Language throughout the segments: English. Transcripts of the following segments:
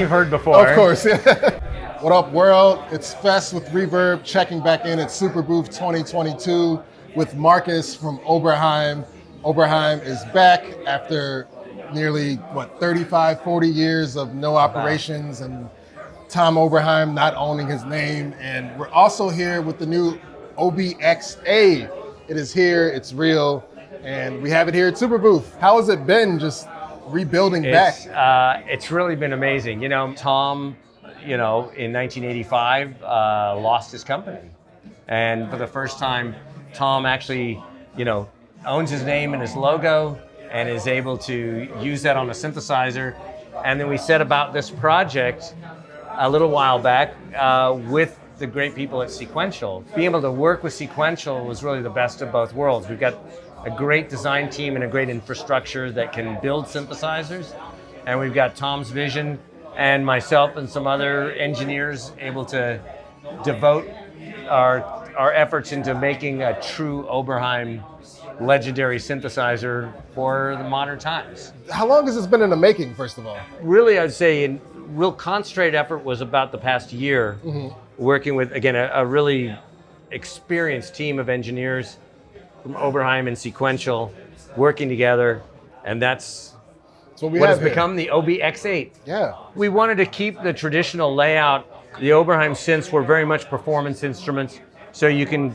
you've heard before. Of course. What up, world? It's Fest with Reverb, checking back in at Superbooth 2022 with Marcus from Oberheim. Oberheim is back after nearly, 35, 40 years of no operations and Tom Oberheim not owning his name. And we're also here with the new OB-X8. It is here, it's real, and we have it here at Superbooth. How has it been just rebuilding back? It's really been amazing. You know, Tom, in 1985, lost his company. And for the first time, Tom actually, owns his name and his logo and is able to use that on a synthesizer. And then we set about this project a little while back with the great people at Sequential. Being able to work with Sequential was really the best of both worlds. We've got a great design team and a great infrastructure that can build synthesizers. And we've got Tom's vision and myself and some other engineers able to devote our efforts into making a true Oberheim legendary synthesizer for the modern times. How long has this been in the making, first of all? Really, I'd say in real concentrated effort was about the past year, working with, again, a really experienced team of engineers from Oberheim and Sequential working together, and that's what has become the OB-X8. Yeah. We wanted to keep the traditional layout. The Oberheim synths were very much performance instruments, so you can,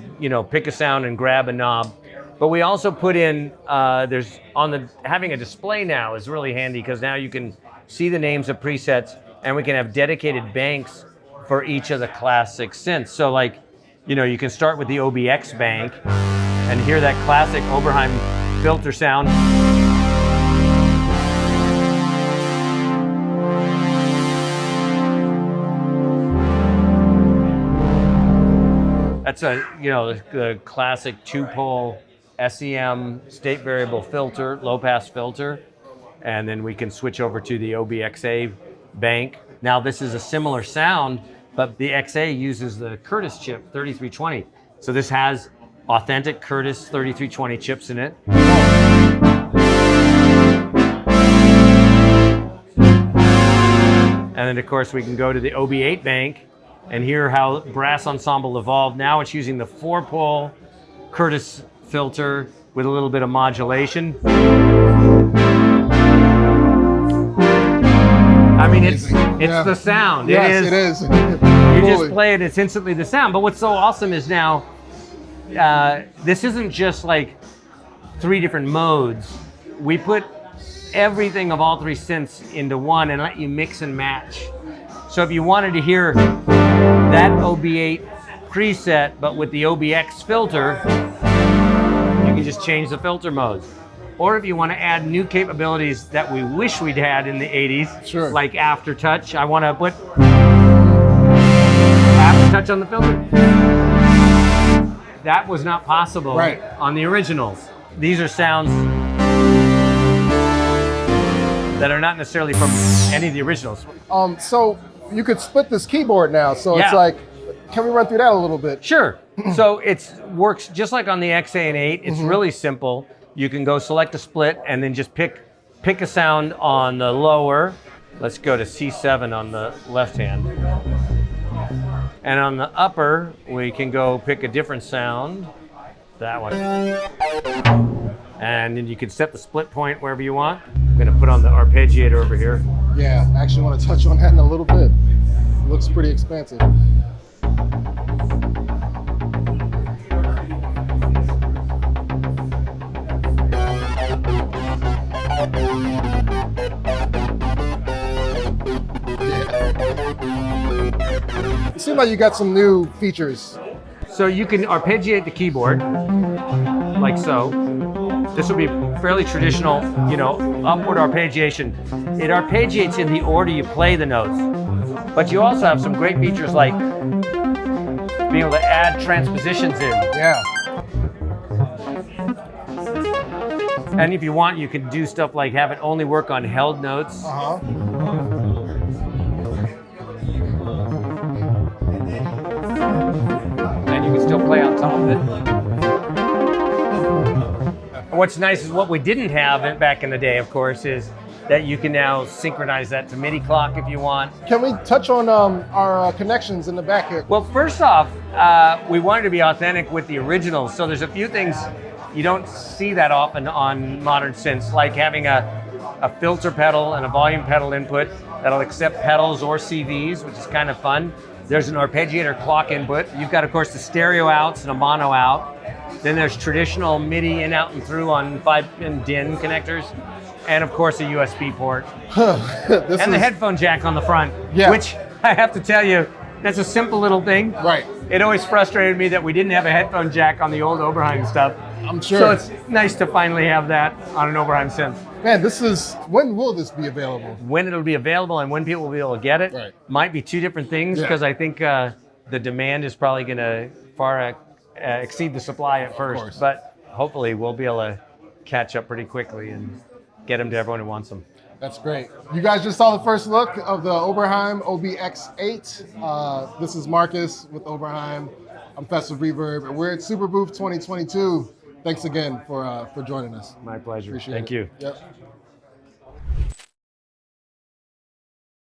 pick a sound and grab a knob. But we also put in, having a display now is really handy because now you can see the names of presets and we can have dedicated banks for each of the classic synths. So you can start with the OB-X bank and hear that classic Oberheim filter sound. That's the classic 2-pole SEM state variable filter, low pass filter. And then we can switch over to the OB-X8 bank. Now this is a similar sound, but the XA uses the Curtis chip 3320. So this has authentic Curtis 3320 chips in it. And then of course we can go to the OB-8 bank and hear how brass ensemble evolved. Now it's using the 4-pole Curtis filter with a little bit of modulation. I mean, it's the sound. Yes, it is. You just play it, it's instantly the sound. But what's so awesome is now, this isn't just like 3 different modes. We put everything of all 3 synths into one and let you mix and match. So if you wanted to hear that OB-8 preset, but with the OB-X filter, you can just change the filter modes. Or if you want to add new capabilities that we wish we'd had in the 80s, like aftertouch, I want to put aftertouch on the filter. That was not possible on the originals. These are sounds that are not necessarily from any of the originals. So you could split this keyboard now, so it's like, can we run through that a little bit? Sure. So it works just like on the XA and 8. It's really simple. You can go select a split and then just pick a sound on the lower. Let's go to C7 on the left hand. And on the upper, we can go pick a different sound. That one. And then you can set the split point wherever you want. I'm gonna put on the Arpeggiator over here. Yeah, I actually want to touch on that in a little bit. It looks pretty expansive. It seems like you got some new features. So you can arpeggiate the keyboard, like so. This will be fairly traditional, upward arpeggiation. It arpeggiates in the order you play the notes. But you also have some great features like being able to add transpositions in. Yeah. And if you want, you can do stuff like have it only work on held notes. And you can still play on top of it. What's nice is what we didn't have back in the day, of course, is that you can now synchronize that to MIDI clock if you want. Can we touch on our connections in the back here? Well, first off, we wanted to be authentic with the originals, so there's a few things you don't see that often on modern synths, like having a filter pedal and a volume pedal input that'll accept pedals or CVs, which is kind of fun. There's an Arpeggiator clock input. You've got, of course, the stereo outs and a mono out. Then there's traditional MIDI in, out, and through on 5-pin DIN connectors. And of course, a USB port. The headphone jack on the front, which I have to tell you, that's a simple little thing. Right. It always frustrated me that we didn't have a headphone jack on the old Oberheim stuff. I'm sure. So it's nice to finally have that on an Oberheim synth. Man, when will this be available? When it'll be available and when people will be able to get it might be two different things, because I think the demand is probably going to far exceed the supply at first. But hopefully we'll be able to catch up pretty quickly and get them to everyone who wants them. That's great. You guys just saw the first look of the Oberheim OB-X8. This is Marcus with Oberheim. I'm Fest with Reverb, and we're at Superbooth 2022. Thanks again for joining us. My pleasure. Appreciate Thank it. you. Yep.